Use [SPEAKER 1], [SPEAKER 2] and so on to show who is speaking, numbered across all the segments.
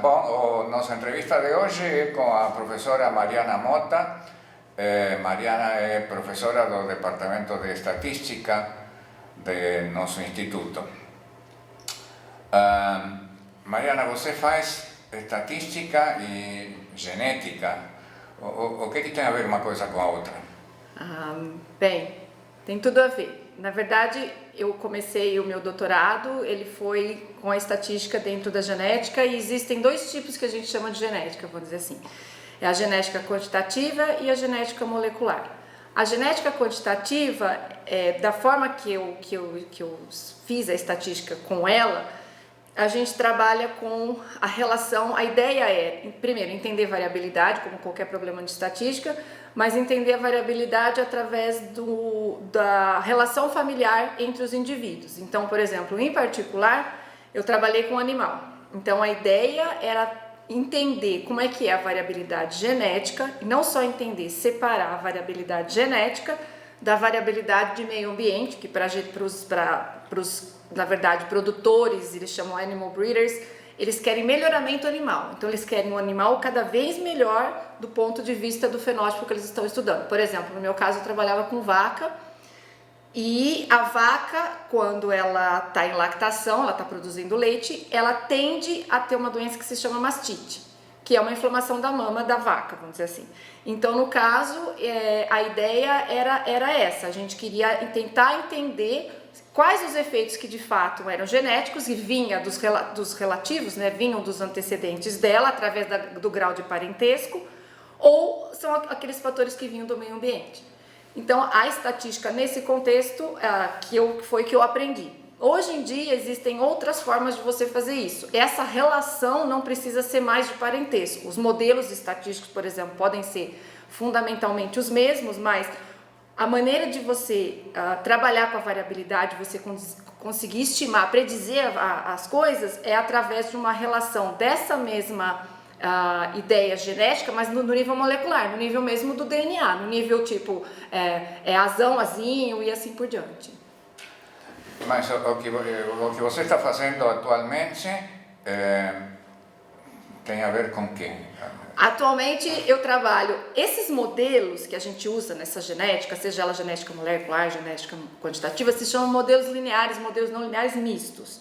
[SPEAKER 1] Bom, nossa entrevista de hoje é com a professora Mariana Mota. Mariana é professora do Departamento de Estatística do nosso instituto. Mariana, você faz estatística e genética. O que tem a ver uma coisa com a outra?
[SPEAKER 2] Bem, tem tudo a ver. Na verdade, eu comecei o meu doutorado, ele foi com a estatística dentro da genética, e existem dois tipos que a gente chama de genética, vamos dizer assim. É a genética quantitativa e a genética molecular. A genética quantitativa, da forma que eu fiz a estatística com ela, a gente trabalha com a relação, a ideia é, primeiro, entender variabilidade, como qualquer problema de estatística, mas entender a variabilidade através da relação familiar entre os indivíduos. Então, por exemplo, em particular, eu trabalhei com animal. Então, a ideia era entender como é que é a variabilidade genética, e não só entender, separar a variabilidade genética da variabilidade de meio ambiente, que para os, na verdade, produtores, eles chamam animal breeders, eles querem melhoramento animal. Então, eles querem um animal cada vez melhor do ponto de vista do fenótipo que eles estão estudando. Por exemplo, no meu caso, eu trabalhava com vaca, e a vaca, quando ela está em lactação, ela está produzindo leite, ela tende a ter uma doença que se chama mastite, que é uma inflamação da mama da vaca, vamos dizer assim. Então, no caso, a ideia era essa, a gente queria tentar entender quais os efeitos que de fato eram genéticos e vinha dos relativos, né, vinham dos antecedentes dela através do grau de parentesco, ou são aqueles fatores que vinham do meio ambiente. Então, a estatística nesse contexto foi que eu aprendi. Hoje em dia existem outras formas de você fazer isso. Essa relação não precisa ser mais de parentesco. Os modelos estatísticos, por exemplo, podem ser fundamentalmente os mesmos, mas a maneira de você trabalhar com a variabilidade, você conseguir estimar, predizer as coisas, é através de uma relação dessa mesma ideia genética, mas no nível molecular, no nível mesmo do DNA, no nível tipo azão, azinho e assim por diante.
[SPEAKER 1] Mas o que você está fazendo atualmente tem a ver com quê?
[SPEAKER 2] Atualmente eu trabalho esses modelos que a gente usa nessa genética, seja ela genética molecular, genética quantitativa, se chamam modelos lineares, modelos não lineares mistos.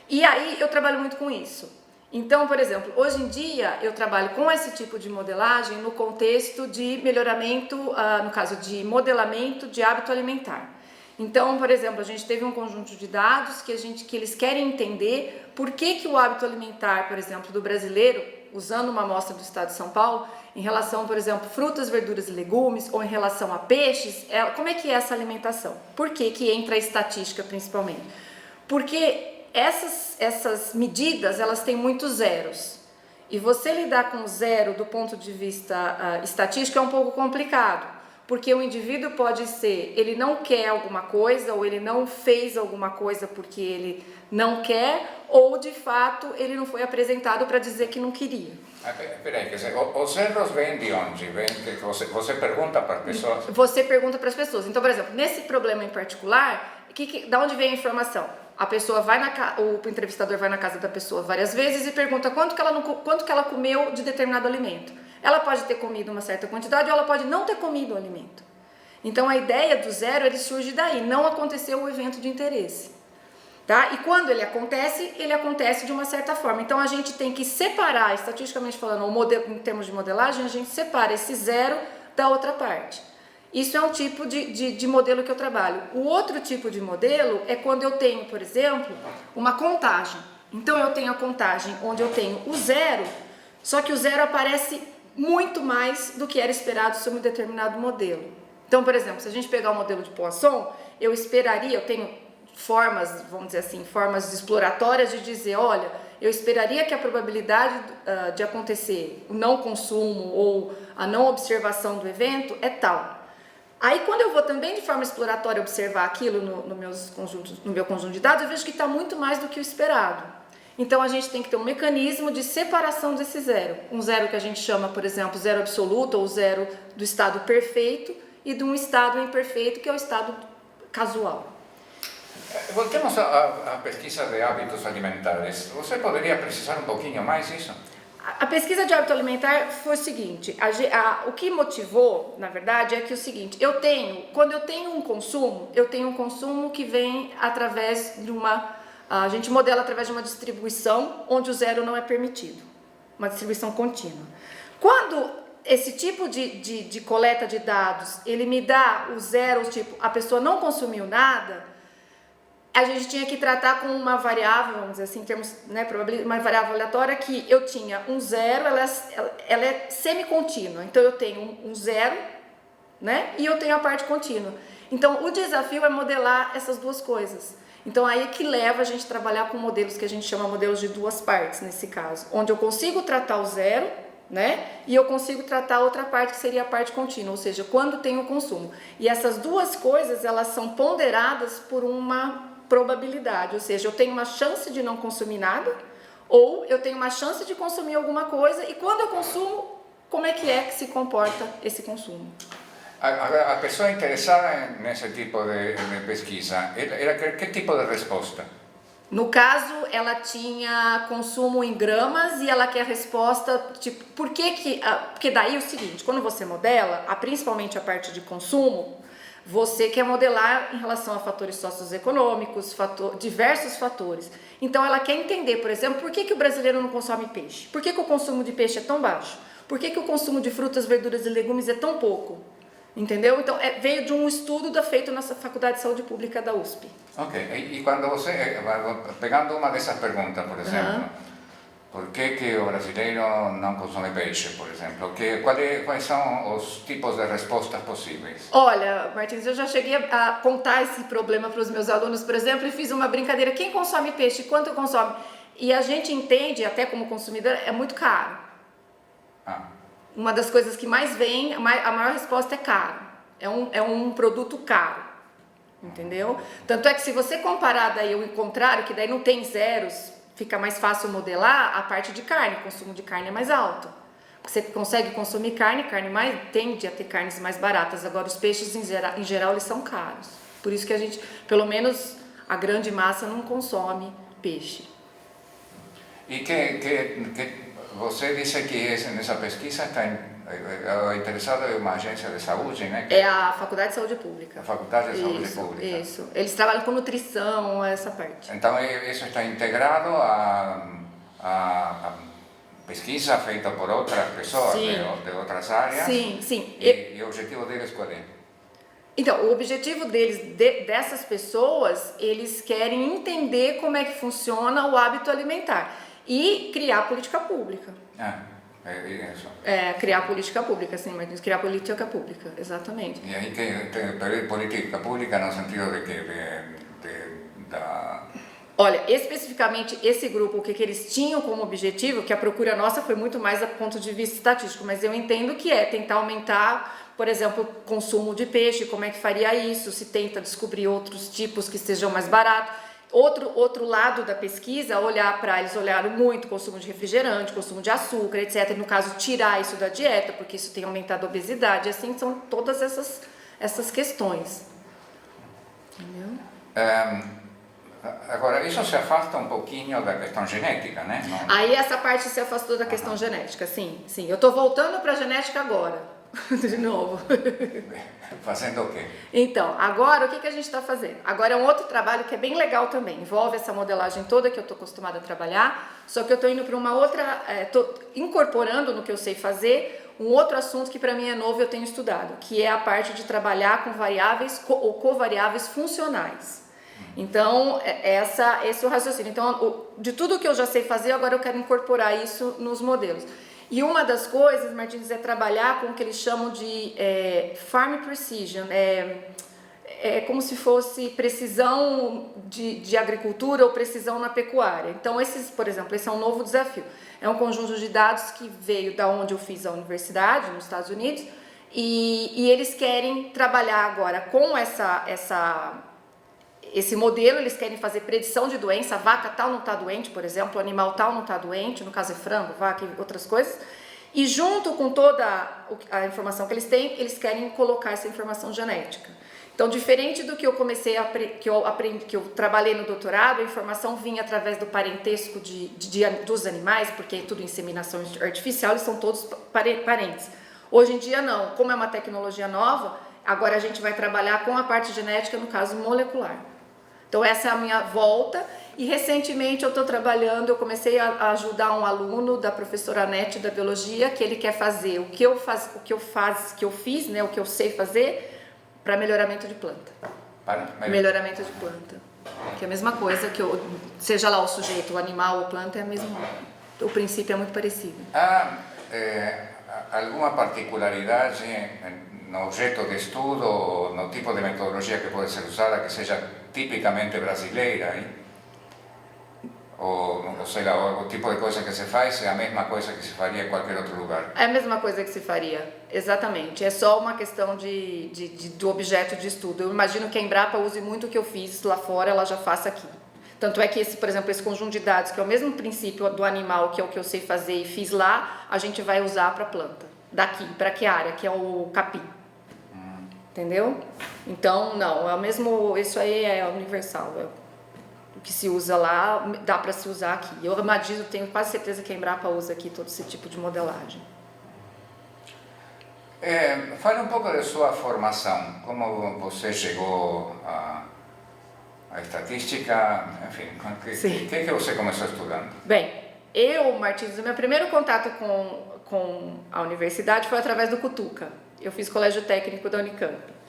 [SPEAKER 2] E aí eu trabalho muito com isso. Então, por exemplo, hoje em dia eu trabalho com esse tipo de modelagem no contexto de melhoramento, no caso de modelamento de hábito alimentar. Então, por exemplo, a gente teve um conjunto de dados que eles querem entender por que o hábito alimentar, por exemplo, do brasileiro, usando uma amostra do estado de São Paulo, em relação, por exemplo, frutas, verduras e legumes, ou em relação a peixes, como é que é essa alimentação? Por que entra a estatística principalmente? Porque essas medidas, elas têm muitos zeros. E você lidar com zero do ponto de vista estatístico é um pouco complicado. Porque o indivíduo pode ser, ele não quer alguma coisa, ou ele não fez alguma coisa porque ele não quer, ou de fato ele não foi apresentado para dizer que não queria.
[SPEAKER 1] Peraí, os erros vêm de onde? Você pergunta para as pessoas?
[SPEAKER 2] Você pergunta para as pessoas. Então, por exemplo, nesse problema em particular, da onde vem a informação? A pessoa o entrevistador vai na casa da pessoa várias vezes e pergunta quanto que ela comeu de determinado alimento. Ela pode ter comido uma certa quantidade ou ela pode não ter comido o alimento. Então a ideia do zero ele surge daí, não aconteceu o evento de interesse. Tá? E quando ele acontece de uma certa forma. Então a gente tem que separar, estatisticamente falando, em termos de modelagem, a gente separa esse zero da outra parte. Isso é um tipo de modelo que eu trabalho. O outro tipo de modelo é quando eu tenho, por exemplo, uma contagem. Então eu tenho a contagem onde eu tenho o zero, só que o zero aparece muito mais do que era esperado sobre um determinado modelo. Então, por exemplo, se a gente pegar o modelo de Poisson, eu tenho formas, vamos dizer assim, formas exploratórias de dizer, olha, eu esperaria que a probabilidade de acontecer o não consumo ou a não observação do evento é tal. Aí, quando eu vou também de forma exploratória observar aquilo no meu conjunto de dados, eu vejo que está muito mais do que o esperado. Então, a gente tem que ter um mecanismo de separação desse zero. Um zero que a gente chama, por exemplo, zero absoluto ou zero do estado perfeito e de um estado imperfeito, que é o estado casual.
[SPEAKER 1] voltemos à pesquisa de hábitos alimentares. Você poderia precisar um pouquinho mais isso?
[SPEAKER 2] A pesquisa de hábito alimentar foi o seguinte, o que motivou, na verdade, é que o seguinte, quando eu tenho um consumo que vem através de a gente modela através de uma distribuição onde o zero não é permitido, uma distribuição contínua. Quando esse tipo de coleta de dados, ele me dá o zero, tipo, a pessoa não consumiu nada, a gente tinha que tratar com uma variável, vamos dizer assim, em termos, né, uma variável aleatória que eu tinha um zero, ela é semi-contínua. Então eu tenho um zero, né, e eu tenho a parte contínua. Então o desafio é modelar essas duas coisas. Então aí que leva a gente a trabalhar com modelos que a gente chama modelos de duas partes, nesse caso, onde eu consigo tratar o zero, né, e eu consigo tratar a outra parte que seria a parte contínua, ou seja, quando tem o consumo. E essas duas coisas, elas são ponderadas por uma probabilidade, ou seja, eu tenho uma chance de não consumir nada, ou eu tenho uma chance de consumir alguma coisa, e quando eu consumo, como é que se comporta esse consumo?
[SPEAKER 1] A pessoa interessada nesse tipo de pesquisa, era que tipo de resposta?
[SPEAKER 2] No caso, ela tinha consumo em gramas e ela quer resposta, tipo, porque daí é o seguinte, quando você modela, principalmente a parte de consumo, você quer modelar em relação a fatores socioeconômicos, diversos fatores. Então ela quer entender, por exemplo, por que o brasileiro não consome peixe? Por que o consumo de peixe é tão baixo? Por que o consumo de frutas, verduras e legumes é tão pouco? Entendeu? Então veio de um estudo feito na Faculdade de Saúde Pública da USP.
[SPEAKER 1] Ok, e quando você, pegando uma dessas perguntas, por exemplo, por que o brasileiro não consome peixe, por exemplo? Quais são os tipos de respostas possíveis?
[SPEAKER 2] Olha, Martins, eu já cheguei a contar esse problema para os meus alunos, por exemplo, e fiz uma brincadeira. Quem consome peixe? Quanto consome? E a gente entende, até como consumidor, é muito caro. Uma das coisas que mais vem, a maior resposta é caro. É um produto caro, entendeu? Tanto é que se você comparar daí o contrário, que daí não tem zeros, fica mais fácil modelar a parte de carne, o consumo de carne é mais alto. Você consegue consumir carne tende a ter carnes mais baratas. Agora os peixes em geral eles são caros. Por isso que a gente, pelo menos a grande massa, não consome peixe.
[SPEAKER 1] E você disse que nessa pesquisa está interessado em uma agência de saúde, né?
[SPEAKER 2] É a Faculdade de Saúde Pública.
[SPEAKER 1] A Faculdade de Saúde Pública.
[SPEAKER 2] Isso. Eles trabalham com nutrição, essa parte.
[SPEAKER 1] Então isso está integrado a pesquisa feita por outras pessoas de outras áreas?
[SPEAKER 2] Sim.
[SPEAKER 1] E o objetivo deles qual é?
[SPEAKER 2] Então, o objetivo dessas pessoas, eles querem entender como é que funciona o hábito alimentar e criar política pública.
[SPEAKER 1] É isso.
[SPEAKER 2] Criar política pública, sim, mas criar política pública, exatamente.
[SPEAKER 1] E aí tem política pública no sentido de que
[SPEAKER 2] Olha, especificamente esse grupo, o que eles tinham como objetivo, que a procura nossa foi muito mais do ponto de vista estatístico, mas eu entendo que é tentar aumentar, por exemplo, o consumo de peixe, como é que faria isso, se tenta descobrir outros tipos que estejam mais baratos. Outro lado da pesquisa, eles olharam muito consumo de refrigerante, consumo de açúcar, etc. E no caso, tirar isso da dieta, porque isso tem aumentado a obesidade, assim, são todas essas questões. Entendeu?
[SPEAKER 1] Agora, isso se afasta um pouquinho da questão genética, né?
[SPEAKER 2] Aí essa parte se afastou da questão genética, sim. Eu estou voltando para a genética agora, de novo.
[SPEAKER 1] Fazendo o quê?
[SPEAKER 2] Então, agora o que a gente está fazendo? Agora é um outro trabalho que é bem legal também, envolve essa modelagem toda que eu estou acostumada a trabalhar, só que eu estou indo para uma outra, estou incorporando no que eu sei fazer, um outro assunto que para mim é novo e eu tenho estudado, que é a parte de trabalhar com variáveis ou covariáveis funcionais. Então, esse é o raciocínio. Então, de tudo que eu já sei fazer, agora eu quero incorporar isso nos modelos. E uma das coisas, Martins, é trabalhar com o que eles chamam de farm precision, é como se fosse precisão de agricultura ou precisão na pecuária. Então, por exemplo, esse é um novo desafio. É um conjunto de dados que veio da onde eu fiz a universidade, nos Estados Unidos, e eles querem trabalhar agora com esse modelo, eles querem fazer predição de doença, a vaca tal não está doente, por exemplo, o animal tal não está doente, no caso é frango, vaca e outras coisas, e junto com toda a informação que eles têm, eles querem colocar essa informação genética. Então, diferente do que eu comecei a que eu trabalhei no doutorado, a informação vinha através do parentesco dos animais, porque é tudo inseminação artificial, eles são todos parentes. Hoje em dia não, como é uma tecnologia nova, agora a gente vai trabalhar com a parte genética, no caso molecular. Então essa é a minha volta, e recentemente eu comecei a ajudar um aluno da professora Anete da biologia, que ele quer fazer o que eu fiz, né, o que eu sei fazer, para melhoramento de planta. Melhoramento de planta. Que é a mesma coisa seja lá o sujeito, o animal ou planta, é a mesma. O princípio é muito parecido.
[SPEAKER 1] Alguma particularidade no objeto de estudo ou no tipo de metodologia que pode ser usada que seja tipicamente brasileira, hein? Ou sei lá, o tipo de coisa que se faz é a mesma coisa que se faria em qualquer outro lugar?
[SPEAKER 2] É a mesma coisa que se faria, exatamente. É só uma questão do objeto de estudo. Eu imagino que a Embrapa use muito o que eu fiz lá fora, ela já faça aqui. Tanto é que, por exemplo, esse conjunto de dados, que é o mesmo princípio do animal, que é o que eu sei fazer e fiz lá, a gente vai usar para a planta. Daqui, para que área? Que é o capim. Entendeu? Então, não, é o mesmo, isso aí é universal. O que se usa lá, dá para se usar aqui. Eu tenho quase certeza que a Embrapa usa aqui todo esse tipo de modelagem.
[SPEAKER 1] Fale um pouco da sua formação. Como você chegou à estatística, enfim, o que você começou estudando?
[SPEAKER 2] Bem, Martins, o meu primeiro contato com a universidade foi através do Cutuca. Eu fiz colégio técnico da Unicamp.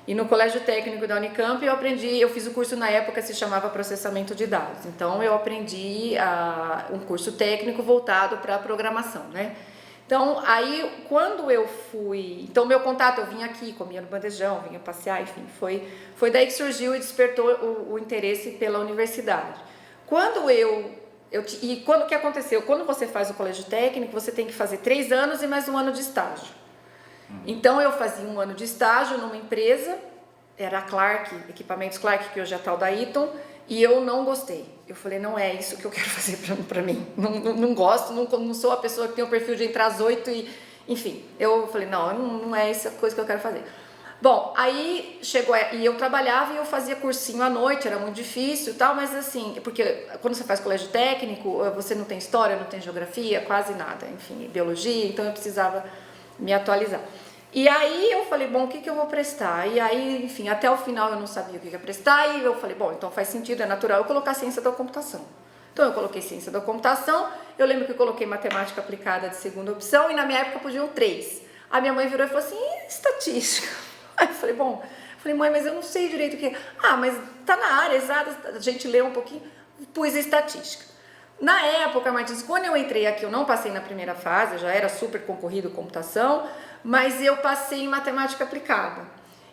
[SPEAKER 2] E no colégio técnico da Unicamp eu fiz o curso na época que se chamava processamento de dados. Então eu aprendi um curso técnico voltado para a programação, né? Então aí quando eu fui, então meu contato, eu vinha aqui, comia no bandejão, vinha passear, enfim, foi daí que surgiu e despertou o interesse pela universidade. O que aconteceu? Quando você faz o colégio técnico, você tem que fazer 3 anos e mais 1 ano de estágio. Então eu fazia 1 ano de estágio numa empresa, era a Clark, Equipamentos Clark, que hoje é a tal da Eaton, e eu não gostei. Eu falei, não é isso que eu quero fazer para mim. Não gosto, não sou a pessoa que tem o perfil de entrar às 8 enfim. Eu falei, não é essa coisa que eu quero fazer. Bom, aí chegou, e eu trabalhava e eu fazia cursinho à noite, era muito difícil e tal, mas assim, porque quando você faz colégio técnico, você não tem história, não tem geografia, quase nada, enfim, biologia, então eu precisava me atualizar. E aí eu falei, bom, o que eu vou prestar? E aí, enfim, até o final eu não sabia o que ia prestar, e eu falei, bom, então faz sentido, é natural eu colocar ciência da computação. Então eu coloquei ciência da computação, eu lembro que eu coloquei matemática aplicada de segunda opção, e na minha época podiam 3. A minha mãe virou e falou assim, e estatística? Aí eu falei, mãe, mas eu não sei direito o que é. Mas tá na área, exata, a gente lê um pouquinho, pus estatística. Na época, Martins, quando eu entrei aqui, eu não passei na primeira fase, já era super concorrido computação, mas eu passei em matemática aplicada.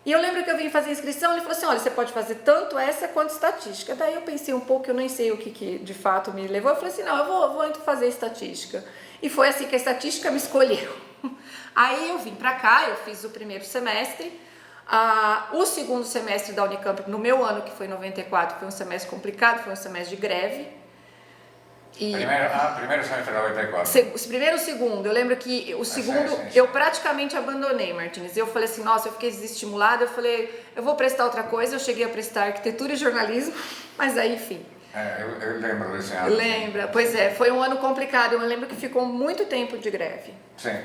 [SPEAKER 2] E eu lembro que eu vim fazer inscrição, ele falou assim, olha, você pode fazer tanto essa quanto estatística. Daí eu pensei um pouco, eu nem sei o que de fato me levou, eu falei assim, não, eu vou fazer estatística. E foi assim que a estatística me escolheu. Aí eu vim pra cá, eu fiz o primeiro semestre, o segundo semestre da Unicamp, no meu ano, que foi 94, foi um semestre complicado, foi um semestre de greve.
[SPEAKER 1] Primeiro semestre de 94.
[SPEAKER 2] Primeiro e segundo, eu lembro que o segundo eu praticamente abandonei, Martins. Eu falei assim, nossa, eu fiquei desestimulada, eu falei, eu vou prestar outra coisa, eu cheguei a prestar arquitetura e jornalismo, mas aí, enfim.
[SPEAKER 1] Eu lembro desse ano.
[SPEAKER 2] Lembra? Pois é, foi um ano complicado, eu lembro que ficou muito tempo de greve.
[SPEAKER 1] Sim.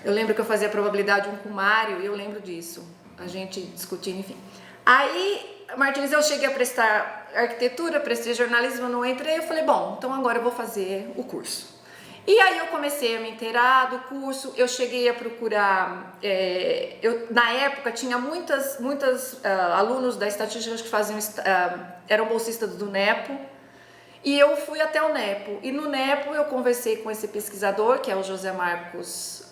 [SPEAKER 2] Eu lembro que eu fazia probabilidade 1 com o Mário, e eu lembro disso, a gente discutindo, enfim. Aí, Martins, eu cheguei a prestar arquitetura, prestei jornalismo, não entrei, eu falei, bom, então agora eu vou fazer o curso. E aí eu comecei a me inteirar do curso, eu cheguei a procurar, na época tinha muitas alunos da estatística que faziam, eram bolsistas do NEPO, e eu fui até o NEPO, e no NEPO eu conversei com esse pesquisador, que é o José Marcos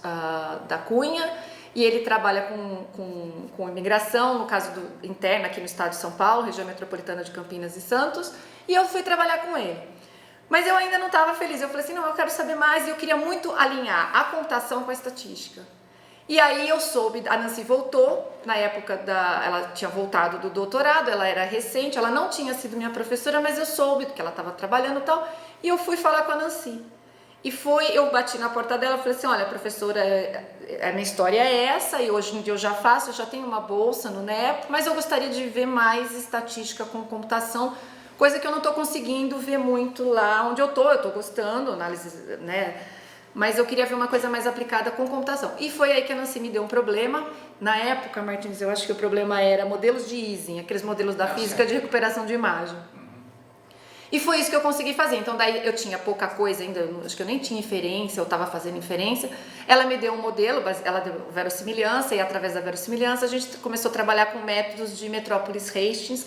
[SPEAKER 2] da Cunha, e ele trabalha com imigração, no caso interna aqui no estado de São Paulo, região metropolitana de Campinas e Santos, e eu fui trabalhar com ele. Mas eu ainda não estava feliz, eu falei assim, não, eu quero saber mais, e eu queria muito alinhar a computação com a estatística. E aí eu soube, a Nancy voltou, na época ela tinha voltado do doutorado, ela era recente, ela não tinha sido minha professora, mas eu soube que ela estava trabalhando e tal, e eu fui falar com a Nancy. Eu bati na porta dela e falei assim, olha, professora, a minha história é essa, e hoje em dia eu já faço, eu já tenho uma bolsa no NEP, mas eu gostaria de ver mais estatística com computação, coisa que eu não estou conseguindo ver muito lá onde eu estou gostando, análise, né? Mas eu queria ver uma coisa mais aplicada com computação. E foi aí que a Nancy me deu um problema. Na época, Martins, eu acho que o problema era modelos de Ising, aqueles modelos da física de recuperação de imagem. E foi isso que eu consegui fazer. Então daí eu tinha pouca coisa ainda, acho que eu nem tinha inferência, eu estava fazendo inferência. Ela me deu um modelo, ela deu verossimilhança, e através da verossimilhança a gente começou a trabalhar com métodos de Metropolis Hastings,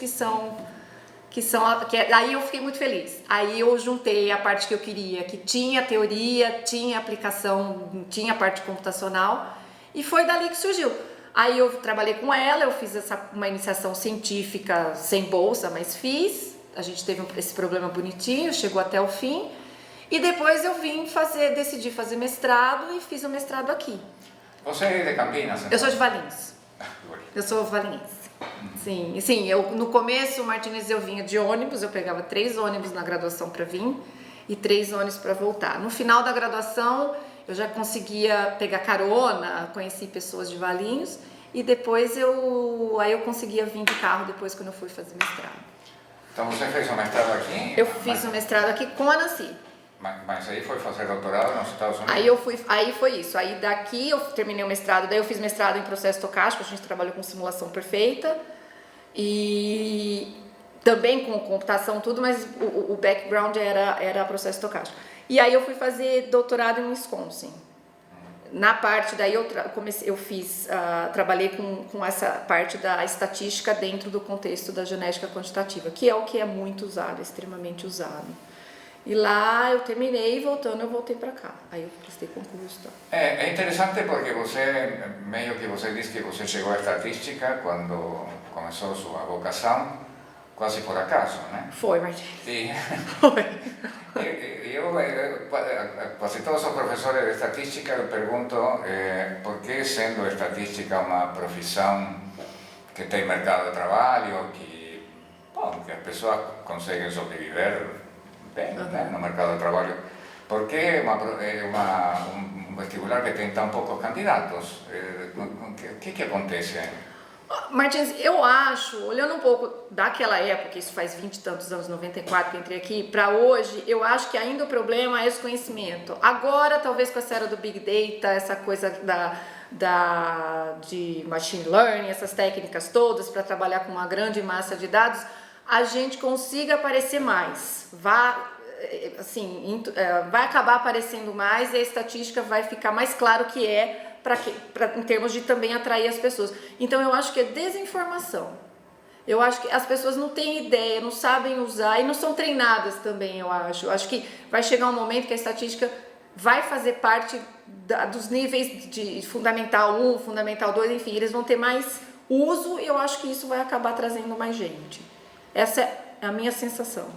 [SPEAKER 2] aí eu fiquei muito feliz. Aí eu juntei a parte que eu queria, que tinha teoria, tinha aplicação, tinha parte computacional, e foi dali que surgiu. Aí eu trabalhei com ela, eu fiz uma iniciação científica sem bolsa, mas fiz. A gente teve esse problema bonitinho, chegou até o fim. E depois eu decidi fazer mestrado e fiz o mestrado aqui.
[SPEAKER 1] Você é de Campinas? Então?
[SPEAKER 2] Eu sou de Valinhos. Eu sou valinhense. Sim, no começo, Martins, eu vinha de ônibus, eu pegava 3 ônibus na graduação para vir e 3 ônibus para voltar. No final da graduação, eu já conseguia pegar carona, conheci pessoas de Valinhos, e depois eu conseguia vir de carro depois quando eu fui fazer mestrado.
[SPEAKER 1] Então você fez o mestrado aqui?
[SPEAKER 2] Eu fiz o mestrado aqui com a Nancy.
[SPEAKER 1] Mas aí foi fazer doutorado nos Estados Unidos?
[SPEAKER 2] Aí foi isso. Aí daqui eu terminei o mestrado, daí eu fiz mestrado em processo estocástico, a gente trabalhou com simulação perfeita. E também com computação, tudo, mas o background era processo estocástico. E aí eu fui fazer doutorado em Wisconsin. Na parte daí trabalhei com essa parte da estatística dentro do contexto da genética quantitativa, que é o que é muito usado, extremamente usado. E lá eu terminei e eu voltei para cá. Aí eu prestei concurso.
[SPEAKER 1] É interessante porque meio que você disse que você chegou à estatística quando começou sua vocação, quase por acaso, né?
[SPEAKER 2] Foi, Martins.
[SPEAKER 1] Foi. Quase todos os professores de estatística eu pergunto por que, sendo estatística uma profissão que tem mercado de trabalho, que as pessoas conseguem sobreviver bem, né, no mercado de trabalho, por que um vestibular que tem tão poucos candidatos? O que acontece aí?
[SPEAKER 2] Martins, eu acho, olhando um pouco daquela época, isso faz 20 e tantos anos, 94 que eu entrei aqui, para hoje, eu acho que ainda o problema é esse conhecimento. Agora, talvez com essa era do Big Data, essa coisa de Machine Learning, essas técnicas todas para trabalhar com uma grande massa de dados, a gente consiga aparecer mais. Vai acabar aparecendo mais e a estatística vai ficar mais claro que é em termos de também atrair as pessoas. Então eu acho que é desinformação. Eu acho que as pessoas não têm ideia, não sabem usar e não são treinadas também, eu acho. Eu acho que vai chegar um momento que a estatística vai fazer parte dos níveis de Fundamental 1, Fundamental 2, enfim, eles vão ter mais uso e eu acho que isso vai acabar trazendo mais gente. Essa é a minha sensação.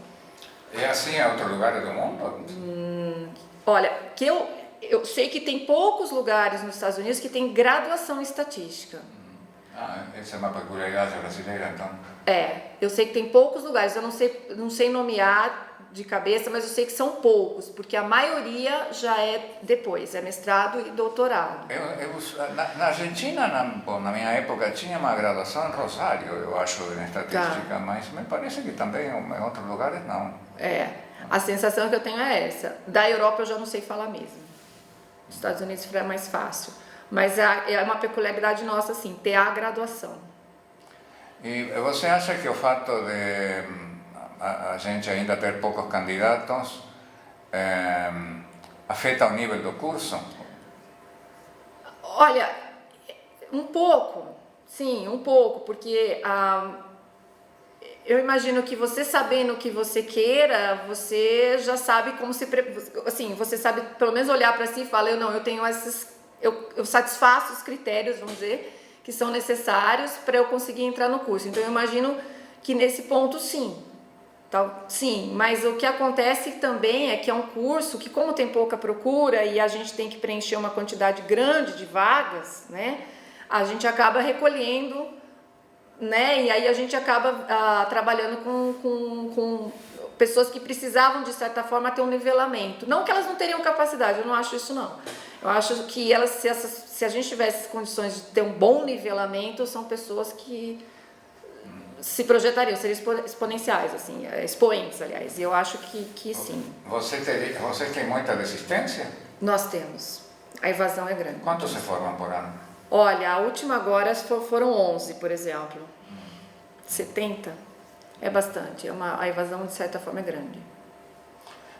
[SPEAKER 1] É assim em outros lugares do mundo?
[SPEAKER 2] Olha, eu sei que tem poucos lugares nos Estados Unidos que tem graduação em estatística.
[SPEAKER 1] Essa é uma peculiaridade brasileira, então?
[SPEAKER 2] Eu sei que tem poucos lugares, eu não sei nomear de cabeça, mas eu sei que são poucos, porque a maioria já é depois, é mestrado e doutorado.
[SPEAKER 1] Na Argentina, na minha época, tinha uma graduação em Rosário, eu acho, em estatística, mas me parece que também em outros lugares não.
[SPEAKER 2] A sensação que eu tenho é essa. Da Europa eu já não sei falar mesmo. Nos Estados Unidos fica mais fácil. Mas é uma peculiaridade nossa, assim, ter a graduação.
[SPEAKER 1] E você acha que o fato de a gente ainda ter poucos candidatos afeta o nível do curso?
[SPEAKER 2] Olha, um pouco, sim, um pouco, porque eu imagino que você sabendo o que você queira, você já sabe como assim, você sabe pelo menos olhar para si e falar, eu tenho eu satisfaço os critérios, vamos dizer, que são necessários para eu conseguir entrar no curso. Então eu imagino que nesse ponto sim. Sim, mas o que acontece também é que é um curso que, como tem pouca procura e a gente tem que preencher uma quantidade grande de vagas, né, a gente acaba recolhendo, né, e aí a gente acaba trabalhando com pessoas que precisavam, de certa forma, ter um nivelamento. Não que elas não teriam capacidade, eu não acho isso não. Eu acho que elas, se a gente tivesse condições de ter um bom nivelamento, são pessoas que se projetariam, seriam exponenciais, assim, expoentes, aliás. E eu acho que sim.
[SPEAKER 1] Você tem muita resistência?
[SPEAKER 2] Nós temos. A evasão é grande.
[SPEAKER 1] Quantos se formam por ano?
[SPEAKER 2] Olha, a última agora foram 11, por exemplo. 70 é bastante. A evasão, de certa forma, é grande.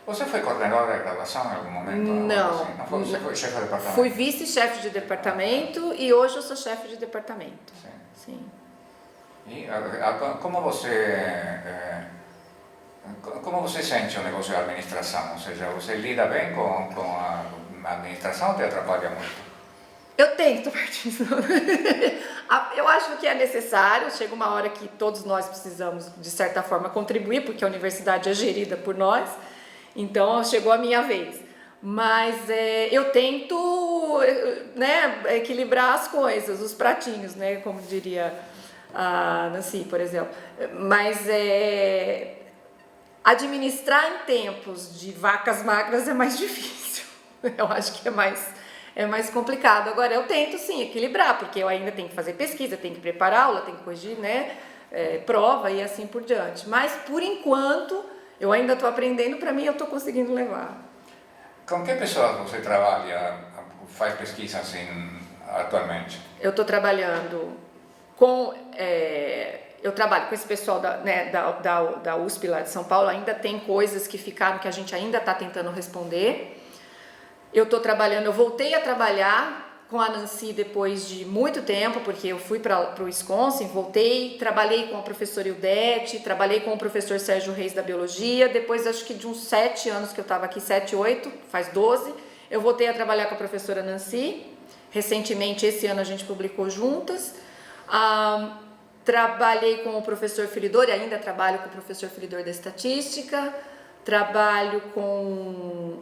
[SPEAKER 1] Você foi coordenadora de graduação em algum momento?
[SPEAKER 2] Não.
[SPEAKER 1] Assim? Não foi, você foi chefe de departamento?
[SPEAKER 2] Fui vice-chefe de departamento e hoje eu sou chefe de departamento.
[SPEAKER 1] Sim.
[SPEAKER 2] Sim.
[SPEAKER 1] E como você sente o negócio de administração? Ou seja, você lida bem com a administração ou te atrapalha muito?
[SPEAKER 2] Eu tento, Martins. Eu acho que é necessário, chega uma hora que todos nós precisamos, de certa forma, contribuir, porque a universidade é gerida por nós, então chegou a minha vez. Mas eu tento, né, equilibrar as coisas, os pratinhos, né, como diria a Nancy, por exemplo. Mas administrar em tempos de vacas magras é mais difícil. Eu acho que é mais complicado. Agora, eu tento sim equilibrar, porque eu ainda tenho que fazer pesquisa, tenho que preparar aula, tenho que corrigir, né, prova e assim por diante. Mas, por enquanto, eu ainda estou aprendendo, para mim eu estou conseguindo levar.
[SPEAKER 1] Com que pessoas você trabalha, faz pesquisa assim, atualmente?
[SPEAKER 2] Eu estou trabalhando com... eu trabalho com esse pessoal da USP lá de São Paulo, ainda tem coisas que ficaram que a gente ainda está tentando responder. Eu voltei a trabalhar com a Nancy depois de muito tempo, porque eu fui para o Wisconsin, trabalhei com a professora Ildete, trabalhei com o professor Sérgio Reis da Biologia, depois acho que de uns 7 anos que eu estava aqui, 7, 8, faz 12, eu voltei a trabalhar com a professora Nancy, recentemente esse ano a gente publicou juntas, trabalhei com o professor Filidor, e ainda trabalho com o professor Filidor da Estatística, trabalho com...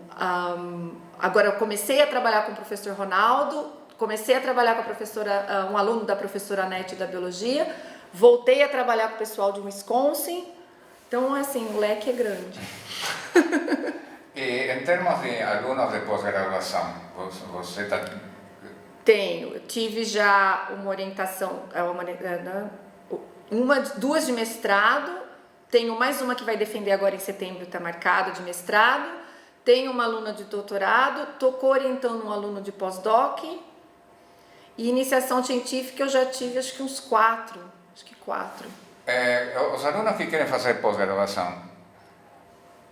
[SPEAKER 2] agora eu comecei a trabalhar com o professor Ronaldo, comecei a trabalhar com a professora, um aluno da professora Anete da Biologia, voltei a trabalhar com o pessoal de Wisconsin, então assim, o leque é grande.
[SPEAKER 1] E em termos de alunos de pós-graduação, você está...
[SPEAKER 2] Eu tive já uma orientação, duas de mestrado, tenho mais uma que vai defender agora em setembro, está marcada, de mestrado. Tenho uma aluna de doutorado, estou orientando um aluno de pós-doc. E iniciação científica eu já tive acho que uns 4.
[SPEAKER 1] Os alunos que querem fazer pós-graduação,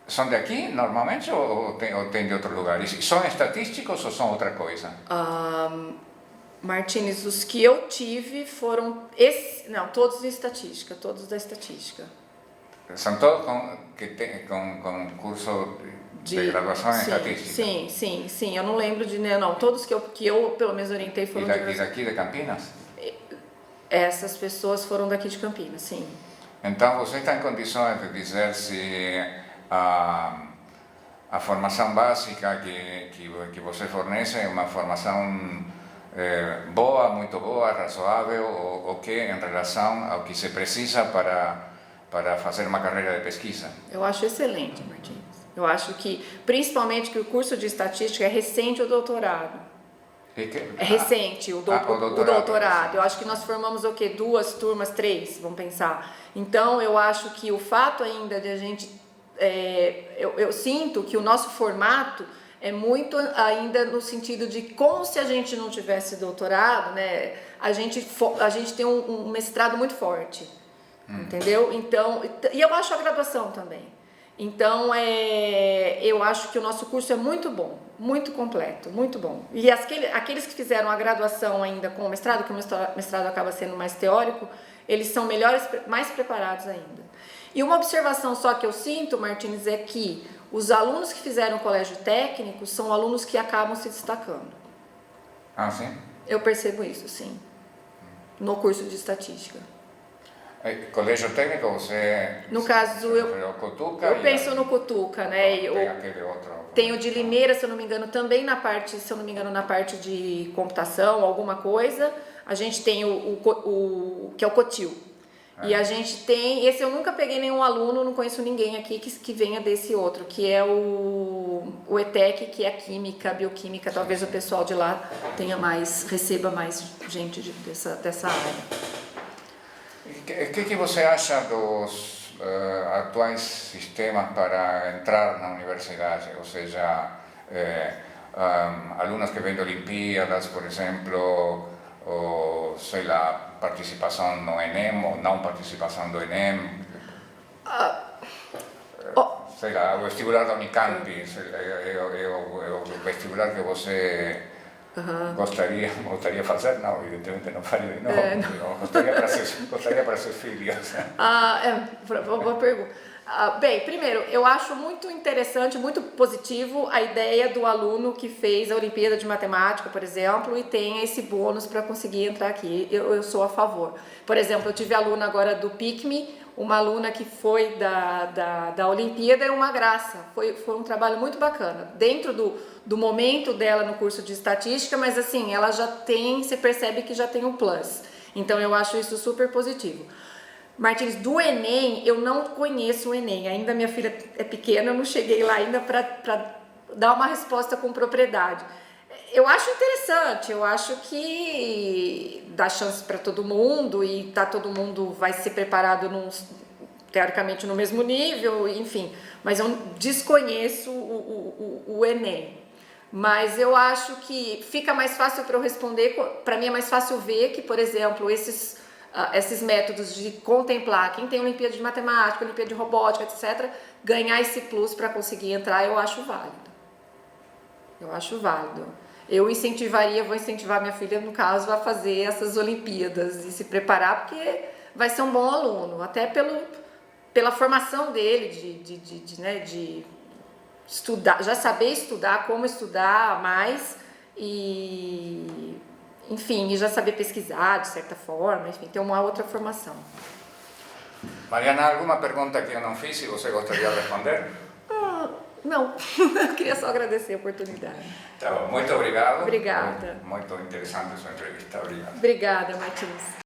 [SPEAKER 1] são daqui normalmente ou tem de outro lugar? E são estatísticos ou são outra coisa?
[SPEAKER 2] Martins, os que eu tive foram... todos de estatística, todos da estatística.
[SPEAKER 1] São todos com curso de graduação em estatística?
[SPEAKER 2] Sim. Eu não lembro de... Não, todos que eu pelo menos orientei foram...
[SPEAKER 1] E daqui de Campinas?
[SPEAKER 2] Essas pessoas foram daqui de Campinas, sim.
[SPEAKER 1] Então, você está em condições de dizer se a formação básica que você fornece é uma formação boa, muito boa, razoável, ou que em relação ao que se precisa para fazer uma carreira de pesquisa?
[SPEAKER 2] Eu acho excelente, Martins. Eu acho que, principalmente, que o curso de estatística é recente o doutorado. É recente o doutorado. Eu acho que nós formamos o quê? 2 turmas, 3, vamos pensar. Então, eu acho que o fato ainda de a gente... eu sinto que o nosso formato é muito ainda no sentido de como se a gente não tivesse doutorado, né? A gente tem um mestrado muito forte. Entendeu? Então, e eu acho a graduação também. Então, eu acho que o nosso curso é muito bom, muito completo, muito bom. E aqueles que fizeram a graduação ainda com o mestrado, que o mestrado acaba sendo mais teórico, eles são mais preparados ainda. E uma observação só que eu sinto, Martins, é que os alunos que fizeram o colégio técnico são alunos que acabam se destacando.
[SPEAKER 1] Ah, sim?
[SPEAKER 2] Eu percebo isso, sim, no curso de estatística.
[SPEAKER 1] Colégio técnico, você...
[SPEAKER 2] No caso, eu penso no Cutuca, né?
[SPEAKER 1] Tem aquele outro...
[SPEAKER 2] Tem o de Limeira, se eu não me engano, também na parte de computação, alguma coisa. A gente tem o que é o Cotil. E a gente tem, esse eu nunca peguei nenhum aluno, não conheço ninguém aqui que venha desse outro, que é o ETEC, que é química, bioquímica, talvez o pessoal de lá receba mais gente dessa área.
[SPEAKER 1] O que você acha dos atuais sistemas para entrar na universidade? Ou seja, alunos que vêm de Olimpíadas, por exemplo, ou sei lá, participação no Enem ou não participação do Enem? Sei lá, o vestibular da Unicamp é o vestibular que você gostaria de fazer? Não, evidentemente não faria de novo. Gostaria para seus filhos.
[SPEAKER 2] Boa pergunta. Bem, primeiro, eu acho muito interessante, muito positivo a ideia do aluno que fez a Olimpíada de Matemática, por exemplo, e tem esse bônus para conseguir entrar aqui. Eu sou a favor. Por exemplo, eu tive aluna agora do PICME, uma aluna que foi da Olimpíada, é uma graça. Foi um trabalho muito bacana. Dentro do momento dela no curso de estatística, mas assim, ela já tem, você percebe que já tem um plus. Então eu acho isso super positivo. Martins, do Enem, eu não conheço o Enem, ainda minha filha é pequena, eu não cheguei lá ainda para dar uma resposta com propriedade. Eu acho interessante, eu acho que dá chance para todo mundo e todo mundo vai ser preparado teoricamente no mesmo nível, enfim, mas eu desconheço o Enem. Mas eu acho que fica mais fácil para eu responder, para mim é mais fácil ver que, por exemplo, esses métodos de contemplar quem tem Olimpíada de Matemática, Olimpíada de Robótica, etc., ganhar esse plus para conseguir entrar, eu acho válido. Eu vou incentivar minha filha, no caso, a fazer essas Olimpíadas e se preparar, porque vai ser um bom aluno, até pela formação dele, de estudar, já saber estudar, como estudar mais e... Enfim, e já saber pesquisar de certa forma, enfim, ter uma outra formação.
[SPEAKER 1] Mariana, alguma pergunta que eu não fiz e você gostaria de responder?
[SPEAKER 2] Não, eu queria só agradecer a oportunidade.
[SPEAKER 1] Tá bom, muito obrigado.
[SPEAKER 2] Obrigada.
[SPEAKER 1] Muito interessante a sua entrevista, obrigado.
[SPEAKER 2] Obrigada, Martins.